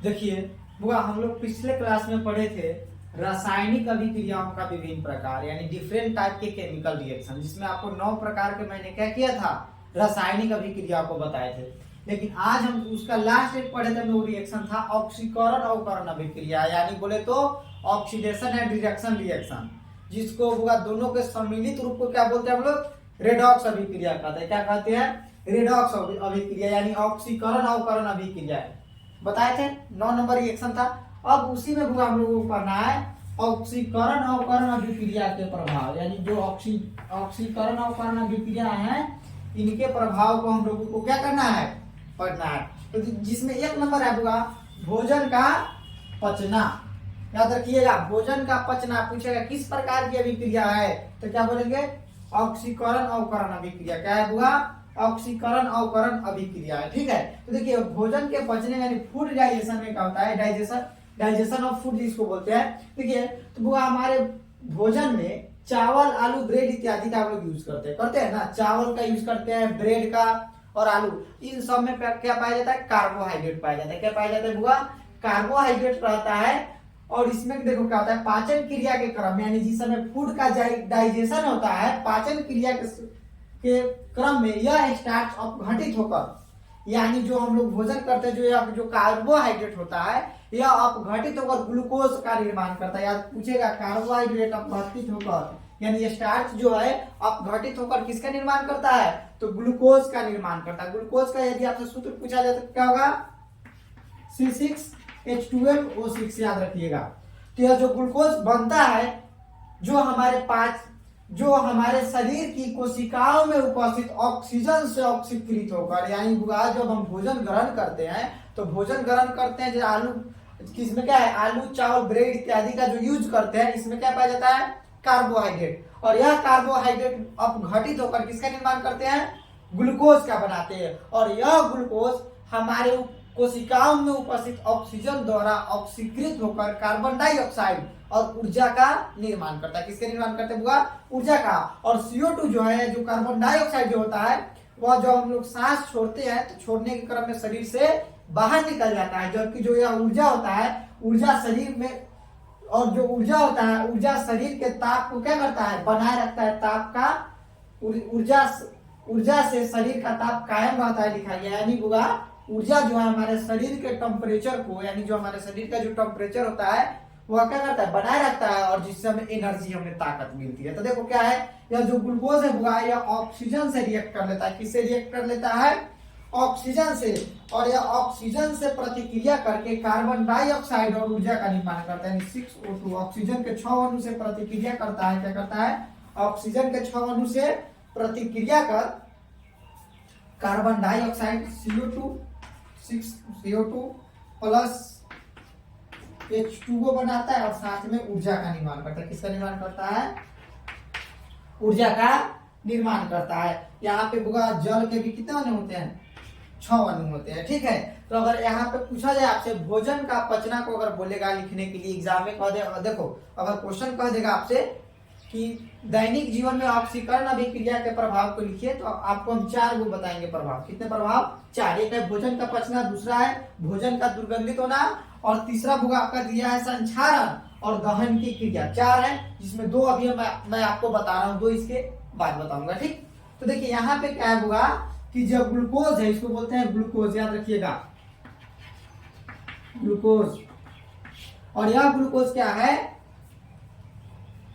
देखिए बुआ, हम लोग पिछले क्लास में पढ़े थे रासायनिक अभिक्रियाओं का विभिन्न प्रकार, यानी डिफरेंट टाइप के केमिकल रिएक्शन, जिसमें आपको 9 प्रकार के मैंने क्या किया था, रासायनिक अभिक्रिया को बताए थे। लेकिन आज हम उसका लास्ट एक पढ़े थे, वो रिएक्शन था ऑक्सीकरण अवकरण अभिक्रिया, यानी बोले तो ऑक्सीडेशन एंड रिडक्शन रिएक्शन, जिसको बुआ दोनों के सम्मिलित रूप को क्या बोलते हैं हम लोग, रेडॉक्स अभिक्रिया कहते हैं। क्या कहते हैं, रेडॉक्स अभिक्रिया, यानी ऑक्सीकरण अवकरण अभिक्रिया बताए थे। 9 नंबर रिएक्शन था। अब उसी में हम लोगों को पढ़ना है ऑक्सीकरण अवकरण अभिक्रिया के प्रभाव, यानी जो ऑक्सीकरण अवकरण अभिक्रिया है, इनके प्रभाव को हम लोगों को क्या करना है, पढ़ना है। तो जिसमें 1 नंबर है बुआ, भोजन का पचना। याद रखिएगा, भोजन का पचना पूछेगा किस प्रकार की अभिक्रिया है, तो क्या बोलेंगे, ऑक्सीकरण अवकरण अभिक्रिया। क्या है बुआ, ऑक्सीकरण अवकरण अभिक्रिया है। ठीक है, तो देखिए भोजन के पचने यानी फूड डाइजेशन में क्या होता है, डाइजेशन ऑफ फूड जिसको बोलते हैं। देखिए तो बुआ, हमारे भोजन में चावल, आलू, ब्रेड इत्यादि का हम लोग यूज करते हैं ना। चावल का यूज करते हैं, ब्रेड का और आलू, इन सब में क्या पाया जाता है, कार्बोहाइड्रेट पाया जाता है। क्या पाया जाता है बुआ, कार्बोहाइड्रेट रहता है। और इसमें देखो क्या होता है, पाचन क्रिया के क्रम में, यानी जिस समय फूड का डाइजेशन होता है, पाचन क्रिया के क्रम में यह स्टार्च अपघटित होकर, यानी जो हम लोग भोजन करते हैं, जो कार्बोहाइड्रेट होता है, यह अपघटित होकर ग्लूकोज का निर्माण करता है। याद पूछेगा, कार्बोहाइड्रेट अपघटित होकर, यानी स्टार्च जो है अपघटित होकर किसका निर्माण करता है, तो ग्लूकोज का निर्माण करता है। ग्लूकोज का यदि आपसे सूत्र पूछा जाए तो क्या होगा, C6H12O6, याद रखिएगा। तो यह जो ग्लूकोज बनता है, जो हमारे शरीर की कोशिकाओं में उपस्थित ऑक्सीजन से ऑक्सीकृत होकर, यानी जब हम भोजन ग्रहण करते हैं, तो भोजन ग्रहण करते हैं जो आलू, किसमें क्या है, आलू, चावल, ब्रेड इत्यादि का जो यूज करते हैं, इसमें क्या पाया जाता है, कार्बोहाइड्रेट। और यह कार्बोहाइड्रेट अपघटित होकर किसका निर्माण करते हैं, ग्लूकोज का बनाते हैं। और यह ग्लूकोज हमारे कोशिकाओं में उपस्थित ऑक्सीजन द्वारा ऑक्सीकृत होकर कार्बन डाइऑक्साइड और ऊर्जा का निर्माण करता है। किसके निर्माण करते हैं बुआ, ऊर्जा का। और CO2 जो है, जो कार्बन डाइऑक्साइड जो होता है, वह जो हम लोग सांस छोड़ते हैं, तो छोड़ने के क्रम में शरीर से बाहर निकल जाता है। जबकि जो यह ऊर्जा होता है, ऊर्जा शरीर में, और जो ऊर्जा होता है, ऊर्जा शरीर के ताप को क्या करता है, बनाए रखता है। ताप का ऊर्जा से शरीर का ताप कायम रहता है, लिखा गया। यानी बुआ, ऊर्जा जो है हमारे शरीर के टेम्परेचर को, यानी जो हमारे शरीर का जो टेम्परेचर होता है, वह क्या करता है, बनाए रखता है, और जिससे हमें एनर्जी, हमें ताकत मिलती है। तो देखो क्या है, यह जो ग्लूकोज है बुआ, यह ऑक्सीजन से रिएक्ट कर लेता है। किससे रिएक्ट कर लेता है, ऑक्सीजन से। और यह ऑक्सीजन से प्रतिक्रिया करके कार्बन डाइऑक्साइड और ऊर्जा का निर्माण करता है। 6O2 ऑक्सीजन के 6 अणु से प्रतिक्रिया करता है। क्या करता है, ऑक्सीजन के 6 अणु से प्रतिक्रिया कर carbon dioxide CO2 plus H2O बनाता है, और साथ में ऊर्जा का निर्माण करता है। किसका निर्माण करता है, ऊर्जा का निर्माण करता है। यहाँ पे बुआ, जल के भी कितने अणु होते हैं, 6 अणु होते हैं। ठीक है, तो अगर यहाँ पे पूछा जाए आपसे भोजन का पचना को अगर बोलेगा लिखने के लिए एग्जाम में, कह दे, देखो अगर क्वेश्चन कह देगा आपसे कि दैनिक जीवन में ऑक्सीकरण अभिक्रिया के प्रभाव को लिखिए, तो आपको हम 4 गो बताएंगे प्रभाव। कितने प्रभाव, 4। एक है भोजन का पचना, दूसरा है भोजन का दुर्गंधित होना, और तीसरा बुआ आपका दिया है संक्षारण और दहन की क्रिया। 4 है, जिसमें 2 अभी मैं आपको बता रहा हूँ, 2 इसके बाद बताऊंगा। ठीक, तो देखिए यहाँ पे क्या है बुआ, कि जो ग्लूकोज है, इसको बोलते हैं ग्लूकोज, याद रखिएगा, ग्लूकोज। और यह ग्लूकोज क्या है,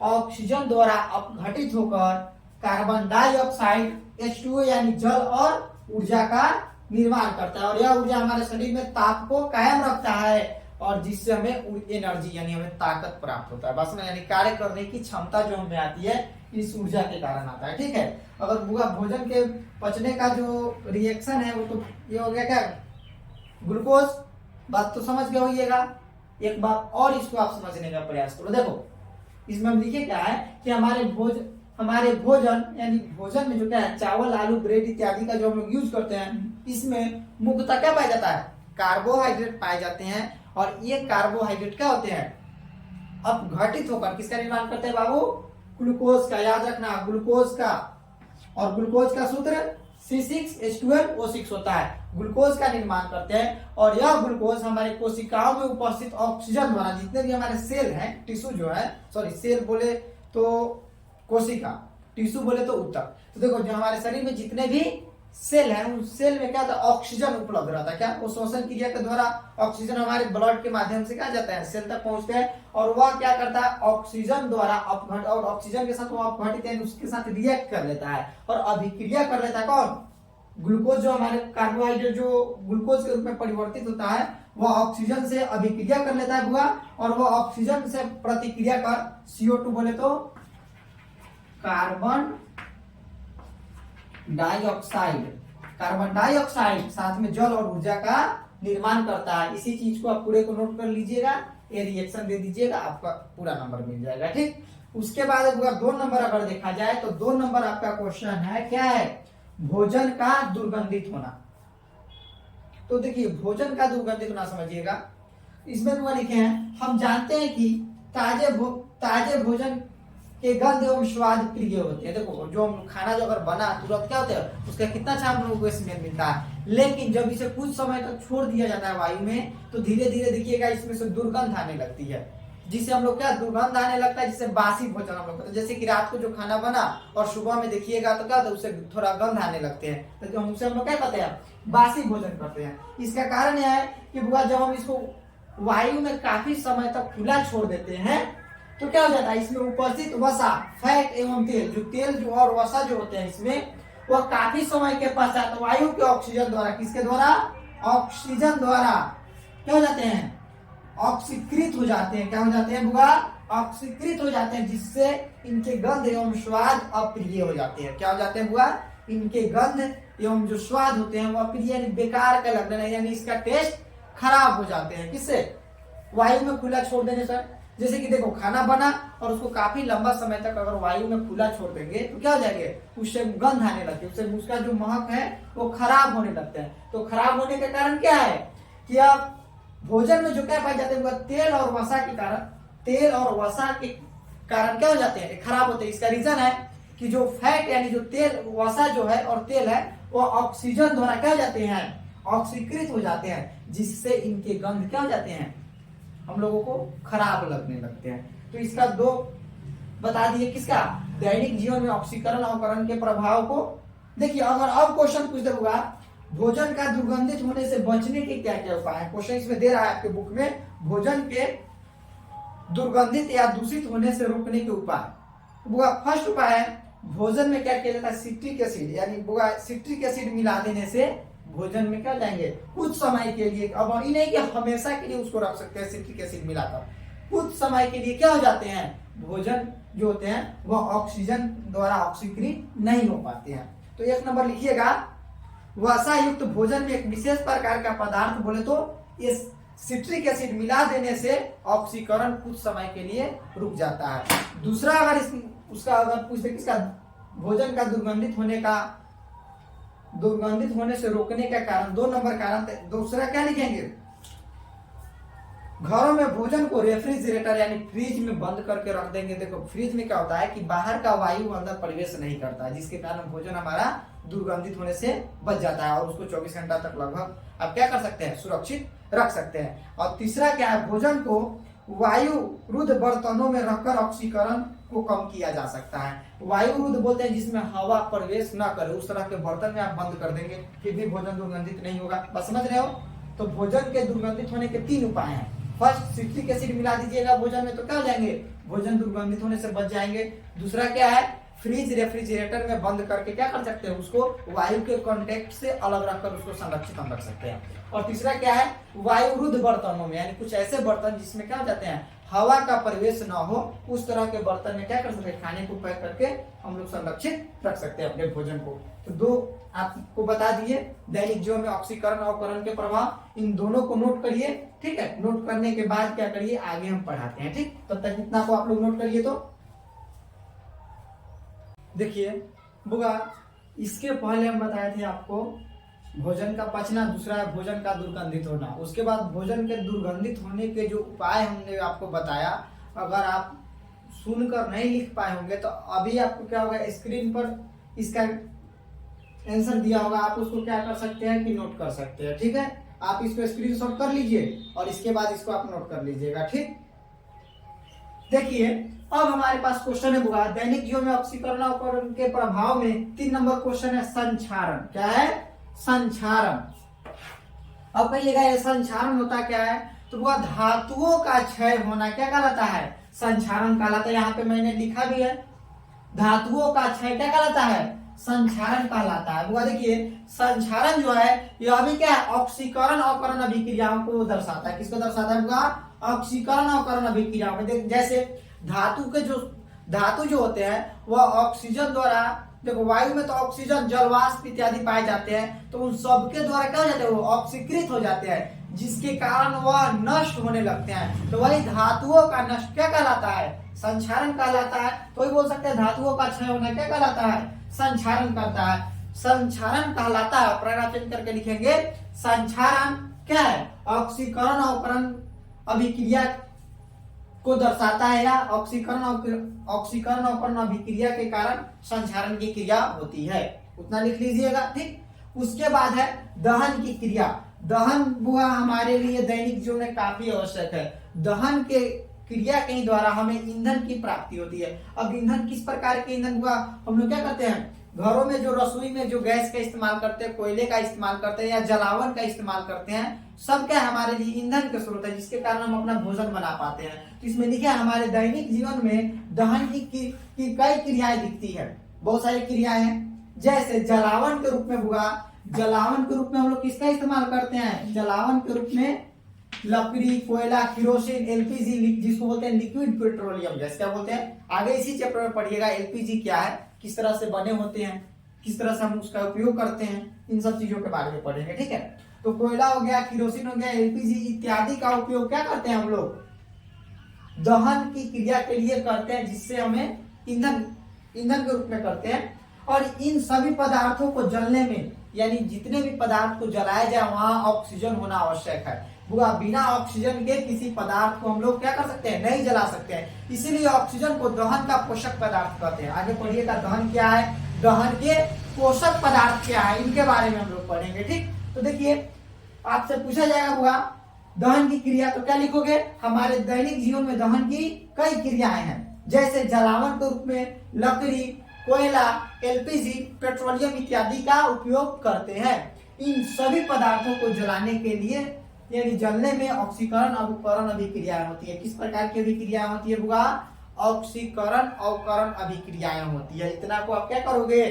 ऑक्सीजन द्वारा अपघटित होकर कार्बन डाइऑक्साइड H2O यानी जल और ऊर्जा का निर्माण करता है। और यह ऊर्जा हमारे शरीर में ताप को कायम रखता है, और जिससे हमें एनर्जी, यानी हमें ताकत प्राप्त होता है। बस में यानी कार्य करने की क्षमता जो हमें आती है, इस ऊर्जा के कारण आता है। ठीक है, अगर बुआ भोजन के पचने का जो रिएक्शन है, वो तो ये हो गया क्या, ग्लूकोज। बात तो समझ गए होइएगा। एक बात और इसको आप समझने का प्रयास करो। देखो इसमें हम लिखे क्या है कि हमारे भोजन यानी भोजन में जो क्या है, चावल, आलू, ब्रेड इत्यादि का जो हम लोग यूज करते हैं, इसमें मुख्यतः क्या पाया जाता है, कार्बोहाइड्रेट पाए जाते हैं। और ये कार्बोहाइड्रेट क्या होते हैं, अपघटित होकर किसका निर्माण करते हैं बाबू, ग्लूकोज का। याद रखना, ग्लूकोज का। और ग्लूकोज का सूत्र C6H12O6 होता है। ग्लूकोज का निर्माण करते हैं और यह ग्लूकोज हमारे कोशिकाओं में उपस्थित ऑक्सीजन द्वारा, जितने भी हमारे सेल हैं, टिश्यू जो है, सॉरी सेल बोले तो कोशिका, टिश्यू बोले तो ऊतक, तो देखो जो हमारे शरीर में जितने भी सेल है उस सेल में क्या होता है, ऑक्सीजन उपलब्ध रहता है। क्या वो श्वसन क्रिया के द्वारा ऑक्सीजन हमारे ब्लड के माध्यम से क्या जाता है, सेल तक पहुंचते हैं और वह क्या करता है, ऑक्सीजन द्वारा अपघट और ऑक्सीजन के साथ वो अपघटित है उसके साथ रिएक्ट कर लेता है और अभिक्रिया कर लेता है। कौन? ग्लूकोज जो हमारे कार्बोहाइड्रेट जो ग्लूकोज के रूप में परिवर्तित होता है वह ऑक्सीजन से अभिक्रिया कर लेता है बुआ, और वह ऑक्सीजन से प्रतिक्रिया कर CO2 बोले तो कार्बन डाइऑक्साइड साथ में जल और ऊर्जा का निर्माण करता है। इसी चीज को आप पूरे को नोट कर लीजिएगा, ये रिएक्शन दे दीजिएगा, आपका पूरा नंबर मिल जाएगा। ठीक, उसके बाद अगर 2 नंबर अगर देखा जाए तो 2 नंबर आपका क्वेश्चन है, क्या है, भोजन का दुर्गंधित होना। तो देखिए भोजन का दुर्गंधित होना समझिएगा, इसमें वो लिखे हैं, हम जानते हैं कि ताजे भोजन के गंध एवं स्वाद प्रिय होते हैं। देखो जो खाना जो अगर बना तुरंत क्या होता है, उसका कितना अच्छा हम लोगों को स्मेल मिलता है, लेकिन जब इसे कुछ समय तक छोड़ दिया जाता है वायु में तो धीरे धीरे देखिएगा इसमें से दुर्गंध आने लगती है, जिसे हम लोग क्या दुर्गंध आने लगता है, जिसे बासी भोजन हम लोग, तो जैसे कि रात को जो खाना बना और सुबह में देखिएगा तो क्या होता है, उससे थोड़ा गंध आने लगते हैं, तो उसे हम लोग क्या कहते हैं, बासी भोजन करते हैं। इसका कारण यह है कि जब हम इसको वायु में काफी समय तक खुला छोड़ देते हैं तो क्या हो जाता है, इसमें उपस्थित वसा, फैट एवं तेल, जो तेल जो और वसा जो होते हैं इसमें, वह काफी समय के पश्चात वायु के ऑक्सीजन द्वारा, किसके द्वारा, ऑक्सीजन द्वारा क्या हो जाते हैं, ऑक्सीकृत हो जाते हैं। क्या हो जाते हैं बुआ, ऑक्सीकृत हो जाते हैं, जिससे इनके गंध एवं स्वाद अप्रिय हो जाते हैं। क्या हो जाते हैं बुआ, इनके गंध एवं जो स्वाद होते हैं वो अप्रिय, बेकार का लगने लगे, यानी इसका टेस्ट खराब हो जाते हैं। किससे, वायु में खुला छोड़ देने से। जैसे कि देखो खाना बना और उसको काफी लंबा समय तक अगर वायु में खुला छोड़ देंगे तो क्या हो जाएंगे, उससे गंध आने लगती है, उससे उसका जो महक है वो खराब होने लगता है। तो खराब होने का कारण क्या है कि आप भोजन में जो क्या पाए जाते हैं, तेल और वसा के कारण, तेल और वसा के कारण क्या हो जाते हैं, खराब होते हैं। इसका रीजन है कि जो फैट यानी जो तेल वसा जो है और तेल है वो ऑक्सीजन द्वारा क्या हो जाते हैं, ऑक्सीकृत हो जाते हैं, जिससे इनके गंध क्या हो जाते हैं, हम लोगों को खराब लगने लगते हैं। तो इसका 2 बता दिए, किसका, दैनिक जीवन में ऑक्सीकरण अवकरण के प्रभाव को। देखिए अगर अब क्वेश्चन पूछ देगा भोजन का दुर्गंधित होने से बचने के क्या क्या उपाय है, क्वेश्चन इसमें दे रहा है आपके बुक में, भोजन के दुर्गंधित या दूषित होने से रोकने के उपाय। फर्स्ट उपाय है, भोजन में क्या किया जाता है, सिट्रिक एसिड, यानी सिट्रिक एसिड मिला देने से भोजन में क्या जाएंगे, कुछ समय के लिए, अब ये नहीं कि हमेशा के लिए उसको रख सकते हैं सिट्रिक एसिड मिलाकर, कुछ समय के लिए क्या हो जाते हैं, भोजन जो होते हैं वह ऑक्सीजन द्वारा ऑक्सीकृत नहीं हो पाते हैं। तो 1 नंबर लिखिएगा, वसा युक्त भोजन में एक विशेष प्रकार का पदार्थ बोले तो इस सिट्रिक एसिड मिला देने से ऑक्सीकरण कुछ समय के लिए रुक जाता है। दूसरा अगर उसका अगर पूछते किसका, भोजन का दुर्गंधित होने से रोकने का कारण, 2 नंबर कारण, दूसरा क्या लिखेंगे, घरों में भोजन को रेफ्रिजरेटर यानी फ्रिज में बंद करके रख देंगे। देखो फ्रिज में क्या होता है कि बाहर का वायु अंदर प्रवेश नहीं करता है, जिसके कारण भोजन हमारा दुर्गंधित होने से बच जाता है और उसको 24 घंटा तक लगभग आप क्या कर सकते हैं, सुरक्षित रख सकते हैं। और तीसरा क्या है, भोजन को वायु रुद्ध बर्तनों में रखकर ऑक्सीकरण को कम किया जा सकता है। वायु रुद्ध बोलते हैं जिसमें हवा प्रवेश न करे, उस तरह के बर्तन में आप बंद कर देंगे फिर भी भोजन दुर्गंधित नहीं होगा। बस समझ रहे हो। तो भोजन के दुर्गंधित होने के 3 उपाय हैं। फर्स्ट, सिट्रिक एसिड मिला दीजिएगा भोजन में तो क्या हो जाएंगे, भोजन दुर्गंधित होने से बच जाएंगे। दूसरा क्या है, फ्रिज रेफ्रिजरेटर में बंद करके क्या कर सकते हैं, उसको वायु के कांटेक्ट से अलग रखकर उसको संरक्षित हम रख सकते हैं। और तीसरा क्या है, वायु रुद्ध बर्तनों में, यानी कुछ ऐसे बर्तन जिसमें क्या हो जाते हैं, हवा का प्रवेश ना हो, उस तरह के बर्तन में क्या कर सकते हैं, खाने को पैक करके हम लोग संरक्षित रख सकते हैं अपने भोजन को। तो 2 आपको बता दिए, दैनिक जीवन में ऑक्सीकरण और अवकरण के प्रभाव, इन दोनों को नोट करिए। ठीक है, नोट करने के बाद क्या करिए, आगे हम पढ़ाते हैं। ठीक, तब तक इतना को आप लोग नोट करिए। तो देखिए बुआ, इसके पहले हम बताए थे आपको भोजन का पचना, दूसरा है भोजन का दुर्गंधित होना, उसके बाद भोजन के दुर्गंधित होने के जो उपाय हमने आपको बताया। अगर आप सुनकर नहीं लिख पाए होंगे तो अभी आपको क्या होगा, स्क्रीन पर इसका आंसर दिया होगा आप उसको क्या कर सकते हैं कि नोट कर सकते हैं। ठीक है, आप इसको स्क्रीनशॉट कर लीजिए और इसके बाद इसको आप नोट कर लीजिएगा। ठीक, देखिए अब हमारे पास क्वेश्चन है बुआ, दैनिक जीवन में ऑक्सीकरण अवकरण के प्रभाव में 3 नंबर क्वेश्चन है संक्षारण। क्या है? संक्षारण। अब कहिएगा ये संक्षारण होता क्या है? तो बुआ धातुओं का क्षय होना क्या कहलाता है? संक्षारण कहलाता है। यहाँ पे मैंने लिखा भी है, धातुओं का क्षय क्या कहलाता है? संक्षारण कहलाता है। बुआ देखिए संक्षारण जो है यह भी क्या है? ऑक्सीकरण अवकरण अभिक्रियाओं को दर्शाता है। किसको दर्शाता है बुआ? ऑक्सीकरण अवकरण अभिक्रियाओं में। जैसे धातु जो होते हैं वह ऑक्सीजन द्वारा, देखो वायु में तो ऑक्सीजन जलवाष्प इत्यादि पाए जाते हैं, तो उन सबके द्वारा क्या हो जाते हैं? वो ऑक्सीकृत हो जाते हैं, जिसके कारण वह नष्ट होने लगते हैं। तो वही धातुओं का नष्ट क्या कहलाता है? संक्षारण कहलाता है। तो वही बोल सकते हैं धातुओं का क्षय होना क्या कहलाता है? संक्षारण करता है, संक्षारण कहलाता है। प्रकार चेंज करके लिखेंगे संक्षारण क्या है? ऑक्सीकरण अवकरण अभिक्रिया को दर्शाता है, या ऑक्सीकरण अवकरण अभिक्रिया के कारण संक्षारण की क्रिया होती है। उतना लिख लीजिएगा। ठीक, उसके बाद है दहन की क्रिया। दहन बुआ हमारे लिए दैनिक जीवन में काफी आवश्यक है। दहन के क्रिया के द्वारा हमें ईंधन की प्राप्ति होती है। अब ईंधन किस प्रकार के ईंधन हुआ? हम लोग क्या करते हैं घरों में, जो रसोई में जो गैस का इस्तेमाल करते हैं, कोयले का इस्तेमाल करते हैं या जलावन का इस्तेमाल करते हैं, सब क्या हमारे लिए ईंधन के स्रोत है, जिसके कारण हम अपना भोजन बना पाते हैं। तो इसमें लिखा है हमारे दैनिक जीवन में दहन की कई क्रियाएं दिखती है, बहुत सारी क्रियाएं हैं। जैसे जलावन के रूप में हुआ, जलावन के रूप में हम लोग किसका इस्तेमाल करते हैं? जलावन के रूप में लकड़ी, कोयला, केरोसिन, एलपीजी जिसको बोलते हैं लिक्विड पेट्रोलियम गैस, क्या बोलते हैं? आगे इसी चैप्टर में पढ़िएगा एलपीजी क्या है, किस तरह से बने होते हैं, किस तरह से हम उसका उपयोग करते हैं, इन सब चीजों के बारे में पढ़ेंगे। ठीक है, तो कोयला हो गया, केरोसिन हो गया, एलपीजी इत्यादि का उपयोग क्या करते हैं हम लोग? दहन की क्रिया के लिए करते हैं, जिससे हमें ईंधन के रूप में करते हैं। और इन सभी पदार्थों को जलने में, यानी जितने भी पदार्थ को जलाया जाए वहां ऑक्सीजन होना आवश्यक है। बुआ बिना ऑक्सीजन के किसी पदार्थ को हम लोग क्या कर सकते हैं? नहीं जला सकते हैं। इसीलिए ऑक्सीजन को दहन का पोषक पदार्थ कहते हैं। आगे पढ़िएगा दहन क्या है, दहन के पोषक पदार्थ क्या है, इनके बारे में हम लोग पढ़ेंगे। ठीक, तो देखिए आपसे पूछा जाएगा बुआ दहन की क्रिया, तो क्या लिखोगे? हमारे दैनिक जीवन में दहन की कई क्रियाएं हैं। जैसे जलावन के रूप में लकड़ी, कोयला, एलपीजी, पेट्रोलियम इत्यादि का उपयोग करते हैं। इन सभी पदार्थों को जलाने के लिए, यानी जलने में ऑक्सीकरण अवकरण अभिक्रियाएं होती है। किस प्रकार की अभिक्रियाएं होती है बुआ? ऑक्सीकरण अवकरण अभिक्रियाएं होती है। इतना को आप क्या करोगे?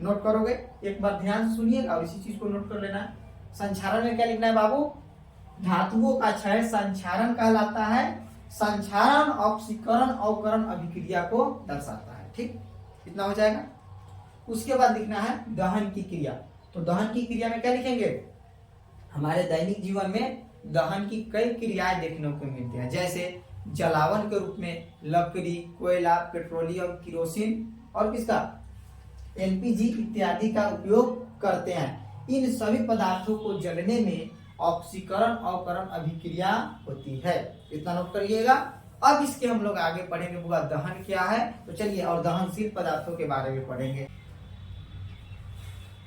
नोट करोगे। एक बार ध्यान से सुनिएगा और इसी चीज को नोट कर लेना। संक्षारण में क्या लिखना है बाबू? धातुओं का क्षय संक्षारण कहलाता है। संक्षारण ऑक्सीकरण अवकरण अभिक्रिया को दर्शाता है। ठीक, इतना हो जाएगा। उसके बाद लिखना है दहन की क्रिया। तो दहन की क्रिया में क्या लिखेंगे? हमारे दैनिक जीवन में दहन की कई क्रियाएं देखने को मिलती हैं। जैसे जलावन के रूप में लकड़ी, कोयला, पेट्रोलियम, केरोसिन और किसका? एलपीजी इत्यादि का उपयोग करते हैं। इन सभी पदार्थों को जलने में ऑक्सीकरण अवकरण अभिक्रिया होती है। इतना नोट करिएगा। अब इसके हम लोग आगे पढ़ेंगे बुआ दहन क्या है। तो चलिए और दहनशील पदार्थों के बारे में पढ़ेंगे।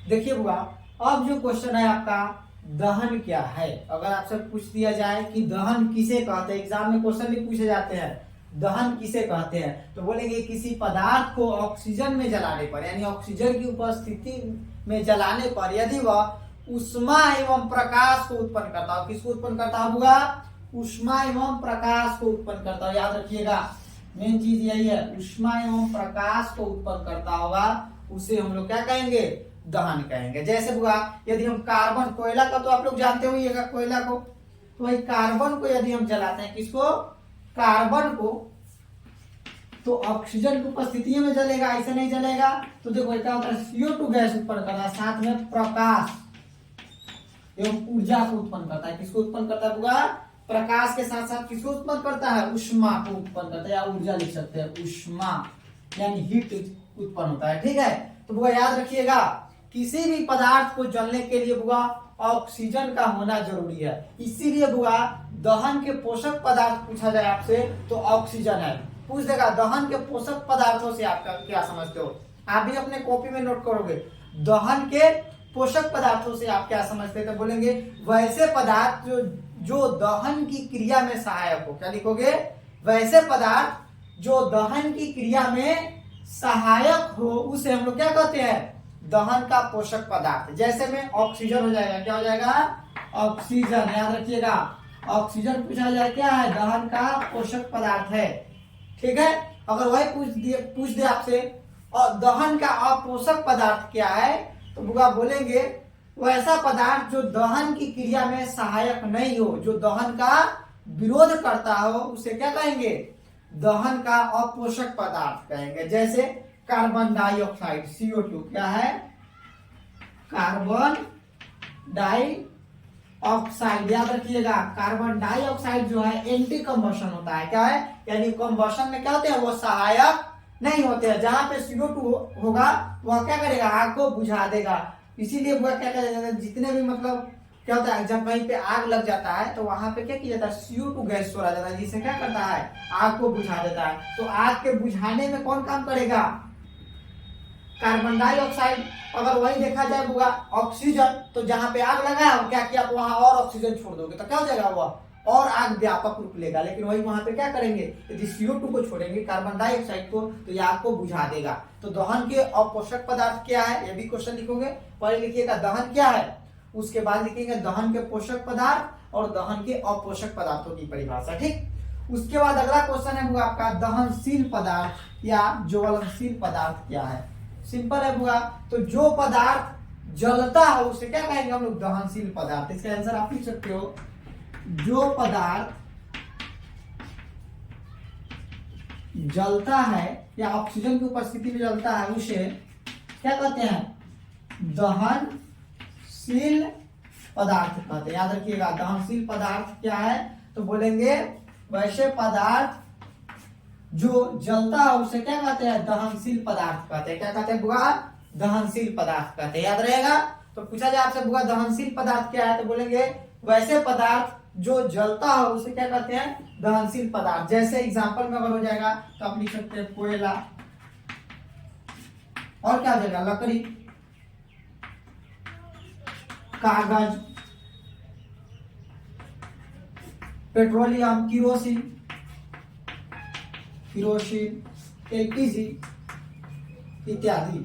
देखिए बुआ अब जो क्वेश्चन है आपका दहन क्या है। अगर आपसे पूछ दिया जाए कि दहन किसे कहते हैं, एग्जाम में क्वेश्चन भी पूछे जाते हैं दहन किसे कहते हैं, तो बोलेंगे किसी पदार्थ को ऑक्सीजन में जलाने पर, यानी ऑक्सीजन की उपस्थिति में जलाने पर यदि वह उष्मा एवं प्रकाश को उत्पन्न करता हो। किसको उत्पन्न करता होगा? उष्मा एवं प्रकाश को उत्पन्न करता हो। याद रखिएगा मेन चीज यही है, उष्मा एवं प्रकाश को उत्पन्न करता होगा, उसे हम लोग क्या कहेंगे? दहन कहेंगे। जैसे हुआ यदि हम कार्बन, कोयला का तो आप लोग जानते होइएगा कोयला को, तो वही कार्बन को यदि हम जलाते हैं, किसको? कार्बन को, तो ऑक्सीजन की उपस्थिति में जलेगा, ऐसे नहीं जलेगा। तो देखो क्या होता है? CO2 गैस उत्पन्न करता है, साथ में प्रकाश एवं ऊर्जा को उत्पन्न करता है। किसको उत्पन्न करता है बुआ? प्रकाश के साथ साथ किसको उत्पन्न करता है? उष्मा को उत्पन्न करता है, या ऊर्जा लिख सकते हैं, उष्मा यानी हीट उत्पन्न होता है। ठीक है, तो बुआ याद रखिएगा किसी भी पदार्थ को जलने के लिए बुआ ऑक्सीजन का होना जरूरी है। इसीलिए बुआ दहन के पोषक पदार्थ पूछा जाए आपसे तो ऑक्सीजन है। पूछ देगा दहन के पोषक पदार्थों से आपका क्या समझते हो? आप भी अपने कॉपी में नोट करोगे। दहन के पोषक पदार्थों से आप क्या समझते थे, बोलेंगे वैसे पदार्थ जो दहन की क्रिया में सहायक हो। क्या लिखोगे, वैसे पदार्थ जो दहन की क्रिया में सहायक हो उसे हम लोग क्या कहते हैं, दहन का पोषक पदार्थ। जैसे में ऑक्सीजन हो जाएगा, क्या हो जाएगा, ऑक्सीजन। याद रखिएगा, ऑक्सीजन पूछा जाए क्या है, दहन का पोषक पदार्थ है। ठीक है, अगर वही पूछ दे आपसे और दहन का अपोषक पदार्थ क्या है, तो बुआ बोलेंगे वैसा पदार्थ जो दहन की क्रिया में सहायक नहीं हो, जो दहन का विरोध करता हो, उसे क्या कहेंगे, दहन का अपोषक पदार्थ कहेंगे। जैसे कार्बन डाइऑक्साइड CO2 क्या है, कार्बन डाइऑक्साइड। याद रखिएगा, कार्बन डाइऑक्साइड जो है एंटी कंबशन होता है। क्या है, यानी कंबशन में क्या होते हैं, वो सहायक नहीं होते हैं। जहां पे CO2 होगा वह क्या करेगा, आग को बुझा देगा। इसीलिए वह क्या करेगा, जितने भी मतलब क्या होता है, जब कहीं पे आग लग जाता है तो वहां पे क्या किया जाता है, CO2 गैस छोड़ा जाता है, जिससे क्या करता है, आग को बुझा देता है। तो आग के बुझाने में कौन काम करेगा, कार्बन डाइऑक्साइड। अगर वही देखा जाए बुआ ऑक्सीजन, तो जहां पे आग लगा है क्या किया, वहां और ऑक्सीजन छोड़ दोगे तो क्या हो जाएगा, वह और आग व्यापक रूप लेगा। लेकिन वही वहां पे क्या करेंगे, यदि CO2 को छोड़ेंगे, कार्बन डाइऑक्साइड को, तो ये आग को बुझा देगा। तो दहन के अपोषक पदार्थ क्या है, ये भी क्वेश्चन लिखोगे। पहले लिखिएगा दहन क्या है, उसके बाद लिखेंगे दहन के पोषक पदार्थ और दहन के अपोषक पदार्थों की परिभाषा। ठीक, उसके बाद अगला क्वेश्चन है बुआ आपका दहनशील पदार्थ या ज्वलनशील पदार्थ क्या है। सिंपल है बुआ, तो जो पदार्थ जलता हो उसे क्या कहेंगे हम लोग, दहनशील पदार्थ। इसका आंसर आप लिख सकते हो, जो पदार्थ जलता है या ऑक्सीजन की उपस्थिति में जलता है उसे क्या कहते हैं, दहनशील पदार्थ कहते हैं। याद रखिएगा, दहनशील पदार्थ क्या है, तो बोलेंगे वैसे पदार्थ जो जलता है उसे क्या कहते हैं, दहनशील पदार्थ कहते हैं। क्या कहते हैं बुआ, दहनशील पदार्थ कहते हैं। याद रहेगा। तो पूछा जाए आपसे बुआ दहनशील पदार्थ क्या है, तो बोलेंगे वैसे पदार्थ जो जलता हो उसे क्या कहते हैं, दहनशील पदार्थ। जैसे एग्जांपल में अगर हो जाएगा तो आप लिख सकते हैं कोयला, और क्या हो जाएगा, लकड़ी, कागज, पेट्रोलियम, किरोसिन, LPG इत्यादि।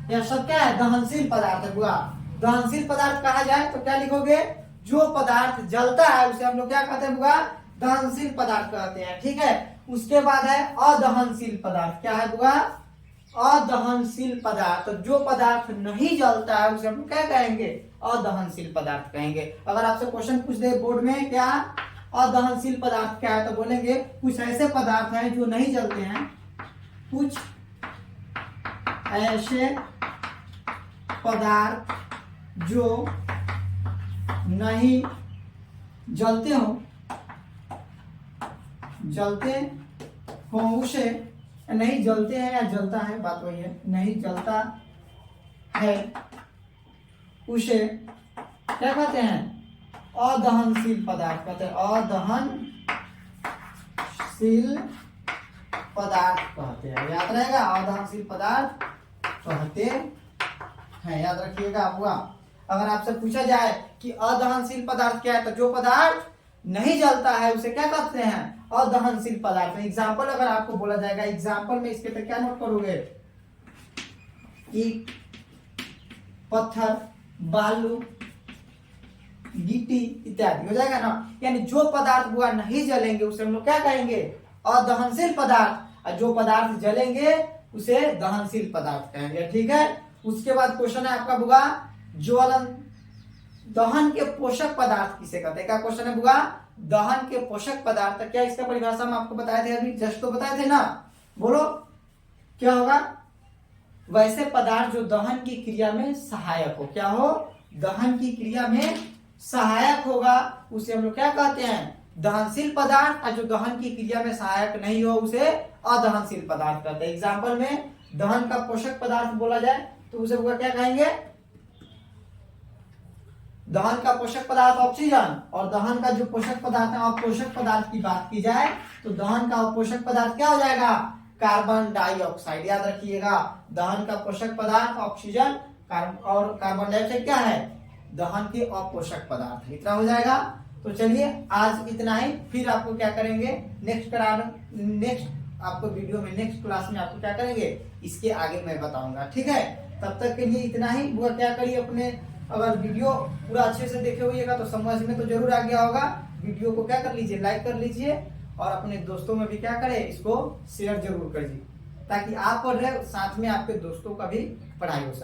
यह सब क्या है, दहनशील पदार्थ है बुआ। दहनशील पदार्थ कहा जाए तो क्या लिखोगे, जो पदार्थ जलता है उसे हम लोग क्या कहते हैं बुआ, दहनशील पदार्थ कहते हैं। ठीक है, उसके बाद है अदहनशील पदार्थ। क्या है बुआ, अदहनशील पदार्थ। जो पदार्थ नहीं जलता है उसे हम क्या कहेंगे, अदहनशील पदार्थ कहेंगे। अगर आपसे क्वेश्चन पूछ दे बोर्ड में क्या अदहनशील पदार्थ क्या है, तो बोलेंगे कुछ ऐसे पदार्थ हैं जो नहीं जलते हैं, कुछ ऐसे पदार्थ जो नहीं जलते हो उसे, नहीं जलते हैं या जलता है, बात वही है, नहीं जलता है उसे क्या कहते हैं, अदहनशील पदार्थ कहते हैं। अदहनशील पदार्थ कहते हैं। याद रहेगा, अदहनशील पदार्थ कहते हैं। याद रखिएगा आपका। अगर आपसे पूछा जाए कि अदहनशील पदार्थ क्या है, तो जो पदार्थ नहीं जलता है उसे क्या कहते हैं, अदहनशील पदार्थ। एग्जाम्पल अगर आपको बोला जाएगा, एग्जाम्पल में इसके पे क्या नोट करोगे, ईंट, पत्थर, बालू, गिट्टी इत्यादि हो जाएगा ना। यानी जो पदार्थ बुआ नहीं जलेंगे उसे हम लोग क्या कहेंगे, अदहनशील पदार्थ, और जो पदार्थ जलेंगे उसे दहनशील पदार्थ कहेंगे। ठीक है, उसके बाद क्वेश्चन है आपका बुआ ज्वलन, दहन के पोषक पदार्थ किसे कहते हैं। क्या क्वेश्चन है बुआ, दहन के पोषक पदार्थ। क्या इसका परिभाषा हम आपको बताए थे, अभी जस्ट तो बताए थे ना, बोलो क्या होगा, वैसे पदार्थ जो दहन की क्रिया में सहायक हो। क्या हो, दहन की क्रिया में सहायक होगा उसे हम लोग क्या कहते हैं, दहनशील पदार्थ। और जो दहन की क्रिया में सहायक नहीं हो उसे अदहनशील पदार्थ कहते हैं। एग्जाम्पल में दहन का पोषक पदार्थ बोला जाए तो उसे क्या कहेंगे, दहन का पोषक पदार्थ ऑक्सीजन, और दहन का जो पोषक पदार्थ है अपोषक पदार्थ की बात की जाए तो दहन का अपोषक पदार्थ क्या हो जाएगा, कार्बन डाइऑक्साइड। याद रखिएगा, दहन का पोषक पदार्थ ऑक्सीजन, और कार्बन डाइऑक्साइड क्या है, दहन के अपोषक पदार्थ। इतना हो जाएगा। तो चलिए आज इतना ही, फिर आपको क्या करेंगे नेक्स्ट आपको वीडियो में, नेक्स्ट क्लास में आपको क्या करेंगे इसके आगे मैं बताऊंगा। ठीक है, तब तक के लिए इतना ही। वो क्या करिए, अपने अगर वीडियो पूरा अच्छे से देखे होइएगा तो समझ में तो जरूर आ गया होगा। वीडियो को क्या कर लीजिए, लाइक कर लीजिए, और अपने दोस्तों में भी क्या करें, इसको शेयर जरूर करिए, ताकि आप पढ़ रहे साथ में आपके दोस्तों का भी पढ़ाई हो सके।